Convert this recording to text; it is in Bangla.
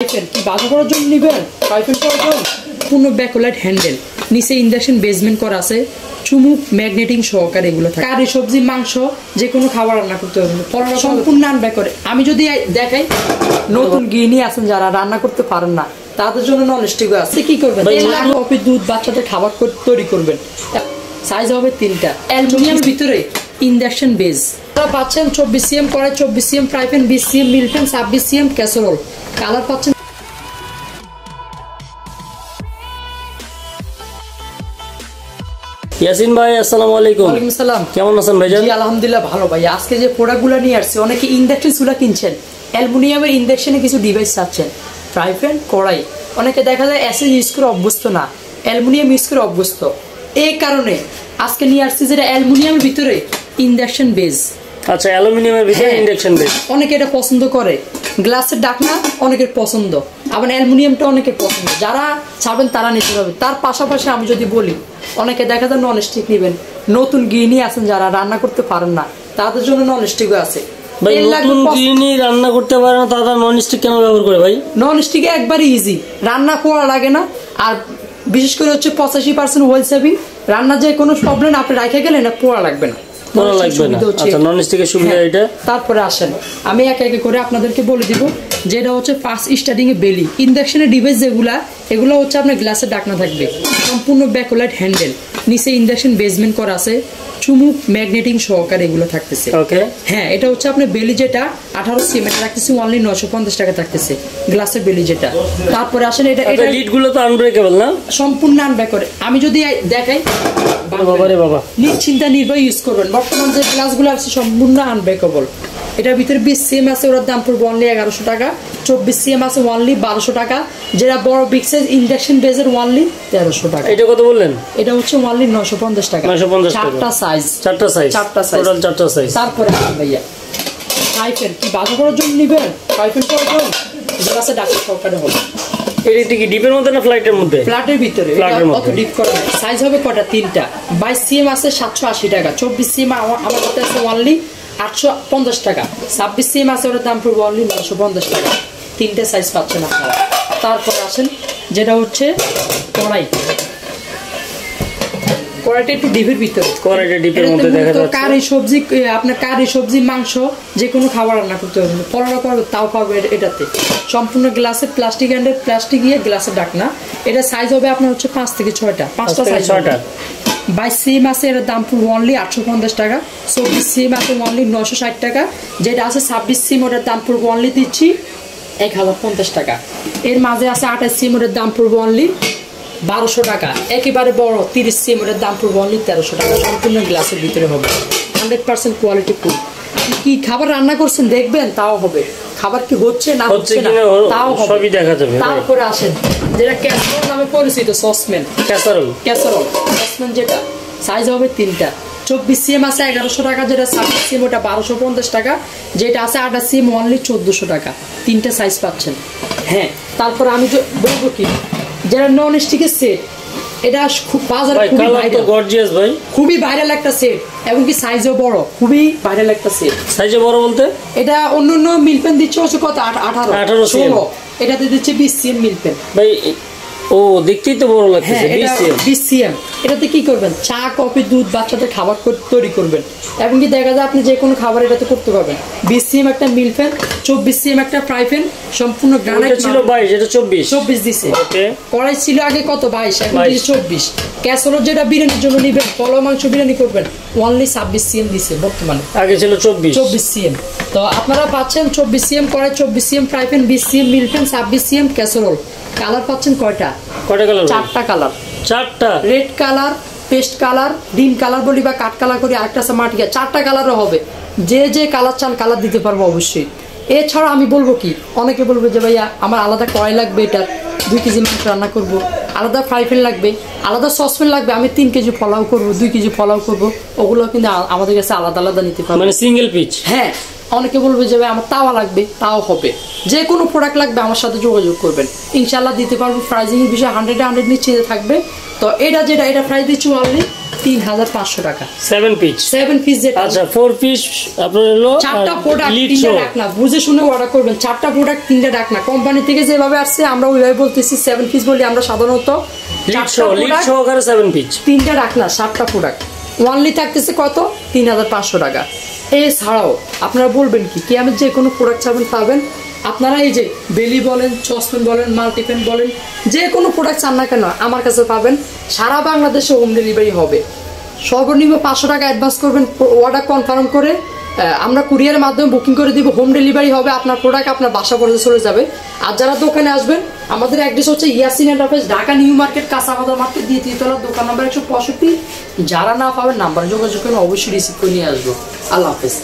কি বাসা করার জন্য নিবেন ফ্রাই প্যান করার জন্য পূর্ণ ব্যাকলাইট হ্যান্ডেল নিচে ইন্ডাকশন বেসমেন্ট করা আছে চুমুক ম্যাগনেটিং সহকারে এগুলো থাকে কারি সবজি মাংস যে কোনো খাবার রান্না করতে পারবেন সম্পূর্ণ আনব্যাক করে আমি যদি দেখাই নতুন গৃহিণী আছেন যারা রান্না করতে পারেন না তাদের জন্য নন স্টিক আছে কি করবেন কফি দুধ বাচ্চাদের খাবার তৈরি করবেন সাইজ হবে 3টা অ্যালুমিনিয়ামের ভিতরে ইন্ডাকশন বেস আপনারা পাচ্ছেন 24 সিএম কড়াই 24 সিএম ফ্রাই প্যান 20 সিএম মিল প্যান 26 সিএম ক্যাসারোল কালার পাচ্ছেন ইয়াসিন ভাই আসসালামু আলাইকুম। ওয়ালাইকুম আসসালাম। কেমন আছেন ভাইজান? জি আলহামদুলিল্লাহ ভালো ভাই। আজকে যে প্রোডাক্টগুলো নিয়ে আসছি অনেকে ইন্ডাকশন চুলা কিনছেন অ্যালুমিনিয়ামের ইন্ডাকশনে কিছু ডিভাইস চাচ্ছেন ফ্রাই প্যান কড়াই অনেকে দেখা যায় অ্যাসিড ইউজ করে অভ্যস্ত না অ্যালুমিনিয়াম ইউজ করে অভ্যস্ত এই কারণে আজকে নিয়ে আসছি যেটা অ্যালুমিনিয়ামের ভিতরে ইন্ডাকশন বেস। আচ্ছা অ্যালুমিনিয়ামের ভিতরে ইন্ডাকশন বেস অনেকে এটা পছন্দ করে গ্লাসের ঢাকনা অনেকের পছন্দ আবার অ্যালুমিনিয়ামটা অনেকের পছন্দ যারা চাবেন তারা নিতে হবে। তার পাশাপাশি আমি যদি বলি অনেকে দেখা যায় নন স্টিক নেবেন নতুন গৃহিণী আছেন যারা রান্না করতে পারেন না তাদের জন্য নন স্টিকও আছে ভাই নতুন গৃহিণী রান্না করতে পারে না তারা নন স্টিক কেন ব্যবহার করে ভাই? নন স্টিকে একবারে ইজি রান্না করা লাগে না আর বিশেষ করে হচ্ছে 85% ওয়েল সেভিং রান্না যে কোনো প্রবলেম আপনি রাখে গেলে না পোড়া লাগবে না পোড়া লাগবে না। আচ্ছা নন স্টিকের সুবিধা এটা। তারপরে আসেন আমি একে একে করে আপনাদেরকে বলে দিব যেটা হচ্ছে ফার্স্ট স্টার্টিং এ বেলি ইন্ডাকশনের ডিভাইস যেগুলা এগুলো হচ্ছে আপনার গ্লাসের ঢাকনা থাকবে সম্পূর্ণ ব্যাকলাইট হ্যান্ডেল নিচে ইন্ডাকশন বেসমেন্ট করা আছে চুমুক ম্যাগনেটিং সহকারে এগুলো থাকতেছে। ওকে হ্যাঁ এটা হচ্ছে আপনার বেলি যেটা 18 সিএম এটা রাখতেছি অনলি 950 টাকা থাকতেছে গ্লাসের বেলি যেটা। তারপরে আসেন এটা এটা লিড গুলো তো আনব্রেকেবল না সম্পূর্ণ আনব্রেক করে আমি যদি দেখাই বাবারে বাবা নিশ্চিন্তা নির্ভয় ইউজ করবেন বর্তমান যে গ্লাসগুলো আছে সম্পূর্ণ আনব্রেকেবল। এটার ভিতরে 20 সিএম আছে ওর দাম পড়বে অনলি 1100 টাকা 24 সিএম আছে অনলি 1200 টাকা যেটা বড় বিগ সাইজ ইন্ডাকশন বেজের অনলি 1300 টাকা। এটা কত বললেন? এটা হচ্ছে অনলি 950 টাকা 950 টাকা চারটা সাইজ টোটাল চারটা সাইজ। তারপরে ভাইয়া ফ্রাই প্যান কি বাসা করার জন্য নিবেন ফ্রাই প্যান করার জন্য গ্লাসে ডাক্তার সরকারে হবে এটা কি ডিপের মধ্যে না ফ্লাইটের মধ্যে? ফ্ল্যাটের ভিতরে কত ডিপ করা সাইজ হবে কটা 3টা 22 সিএম আছে 780 টাকা 24 সিএম আমার কাছে আছে অনলি 850 টাকা 26 সিএম আছে ওর দাম পড়বে অনলি 950 টাকা 3টে সাইজ পাচ্ছেন আপনারা। তারপরে আসেন যেটা হচ্ছে কড়াইটা একটু ডিপের ভিতরে কড়াইটা ডিপের মধ্যে দেখা যাচ্ছে কারি সবজি আপনার কারি সবজি মাংস যে কোনো খাবার রান্না করতে পারবেন পরোটা করবে তাও পাবে এটাতে সম্পূর্ণ গ্লাসে প্লাস্টিক হ্যান্ডেল প্লাস্টিক দিয়ে গ্লাসের ঢাকনা এটা সাইজ হবে আপনার হচ্ছে 5 থেকে 6টা 5টা সাইজ 6টা 22 সিএম আছে এর দাম পড়বে অনলি 850 টাকা 24 সিএম আছে অনলি 960 টাকা যেটা আছে 26 সিএম ওটার দাম পড়বে অনলি দিচ্ছি 1050 টাকা। এর মাঝে আছে 28 সিএম ওটার দাম পড়বে অনলি 1200 টাকা একেবারে বড় 30 সিএম এর দাম পড়বে অনলি 1300 টাকা সম্পূর্ণ গ্লাসের ভিতরে হবে 100% কোয়ালিটি ফুড। আপনি কি খাবার রান্না করছেন দেখবেন তাও হবে খাবার কি হচ্ছে না হচ্ছে না তাও হবে সবই দেখা যাবে। তারপরে আসেন যেটা ক্যাসারোল নামে পরিচিত সসপ্যান ক্যাসারোল সসপ্যান যেটা সাইজ হবে 3টা 24 সিএম আছে 1100 টাকা যেটা 26 সিএম ওটা 1250 টাকা যেটা আছে 28 সিএম অনলি 1400 টাকা 3টে সাইজ পাচ্ছেন। হ্যাঁ তারপর আমি বলবো কি যারা নন স্টিকের সেট এটা খুব বাজারে খুবই ভাইরাল একটা সেট এবং কি সাইজও বড় খুবই ভাইরাল একটা সেট। সাইজে বড় বলতে এটা অন্য মিল পেন দিচ্ছে হচ্ছে কত 18 16 এটাতে দিচ্ছে 20 সিএম মিল পেন ভাই ও দেখতেই তো বড় লাগছে 20 সিএম এটাতে কি করবেন চা কফি দুধ বাচ্চাদের খাবার তৈরি করবেন এবং কি দেখা যায় আপনি যে কোনো খাবার এটাতে করতে পারবেন। 20 সিএম একটা মিল প্যান 24 সিএম একটা ফ্রাই প্যান সম্পূর্ণ গ্রানাইট ছিল 22 এটা 24 দিছে ওকে কড়াই ছিল আগে কত 22 এখন দিছে 24 ক্যাসারোল যেটা বিরিয়ানির জন্য নেবেন পোলাও মাংস বিরিয়ানি করবেন অনলি 26 সিএম দিছে বর্তমানে আগে ছিল 24 সিএম। তো আপনারা পাচ্ছেন 24 সিএম কড়াই 24 সিএম ফ্রাই প্যান 20 সিএম মিল প্যান 26 সিএম ক্যাসারোল কালার পাচ্ছেন কয়টা কালার 4টা কালার 4টা রেড কালার পেস্ট কালার ডিম কালার বলি বা কাঠ কালার করি আরেকটা আছে মাটিকা 4টা কালারও হবে যে কালার চান কালার দিতে পারবো অবশ্যই। এছাড়া আমি বলবো কি অনেকে বলবে যে ভাইয়া আমার আলাদা কড়াই লাগবে এটা 2 কেজি মাংস রান্না করব আলাদা ফ্রাই প্যান লাগবে আলাদা সসপ্যান লাগবে আমি 3 কেজি পোলাও করব 2 কেজি পোলাও করব ওগুলো কিন্তু আমাদের কাছে আলাদা আলাদা নিতে পারবো মানে সিঙ্গেল পিচ। হ্যাঁ অনেকে বলবে যে ভাই আমার তাওয়া লাগবে, তাও হবে। যে কোনো প্রোডাক্ট লাগবে আমার সাথে যোগাযোগ করবেন, ইনশাল্লাহ দিতে পারবো। প্রাইজিং এর বিষয়ে 100 নিচে থাকবে। তো এটা যেটা এটা প্রাইস দিচ্ছি অনলি 3500 টাকা 7 পিস। 7 পিস যেটা। আচ্ছা 4 পিস আপনার হলো 4টা প্রোডাক্ট 3টা ডাকনা, বুঝে শুনে অর্ডার করবেন। 4টা প্রোডাক্ট 3টা ডাকনা, কোম্পানি থেকে যেভাবে আসছে আমরা ওইভাবে বলতেছি। 7 পিস বলি আমরা সাধারণত, লিড সহকারে 7 পিস, 3টা ডাকনা 7টা প্রোডাক্ট ওয়ানলি থাকতেছে কত 3500 টাকা। এছাড়াও আপনারা বলবেন কি আমি যে কোনো প্রোডাক্ট চাবেন পাবেন। আপনারা এই যে বেলি বলেন, চসপেন বলেন, মাল্টিপেন বলেন, যে কোনো প্রোডাক্ট চান না কেন আমার কাছে পাবেন। সারা বাংলাদেশে হোম ডেলিভারি হবে। সর্বনিম্ন 500 টাকা অ্যাডভান্স করবেন, অর্ডার কনফার্ম করে আমরা কুরিয়ারের মাধ্যমে বুকিং করে দিব। হোম ডেলিভারি হবে, আপনার প্রোডাক্ট আপনার বাসা পর্যন্ত চলে যাবে। আর যারা দোকানে আসবেন, আমাদের অ্যাড্রেস হচ্ছে Yasin enterprise, Dhaka new market, কাঁচাবাজার মার্কেট, দ্বিতীয়তলা, দোকান নাম্বার 165। যারা না পাবেন নাম্বারে যোগাযোগ করে অবশ্যই রিসিভ করে নিয়ে আসবো। আল্লাহ হাফেজ।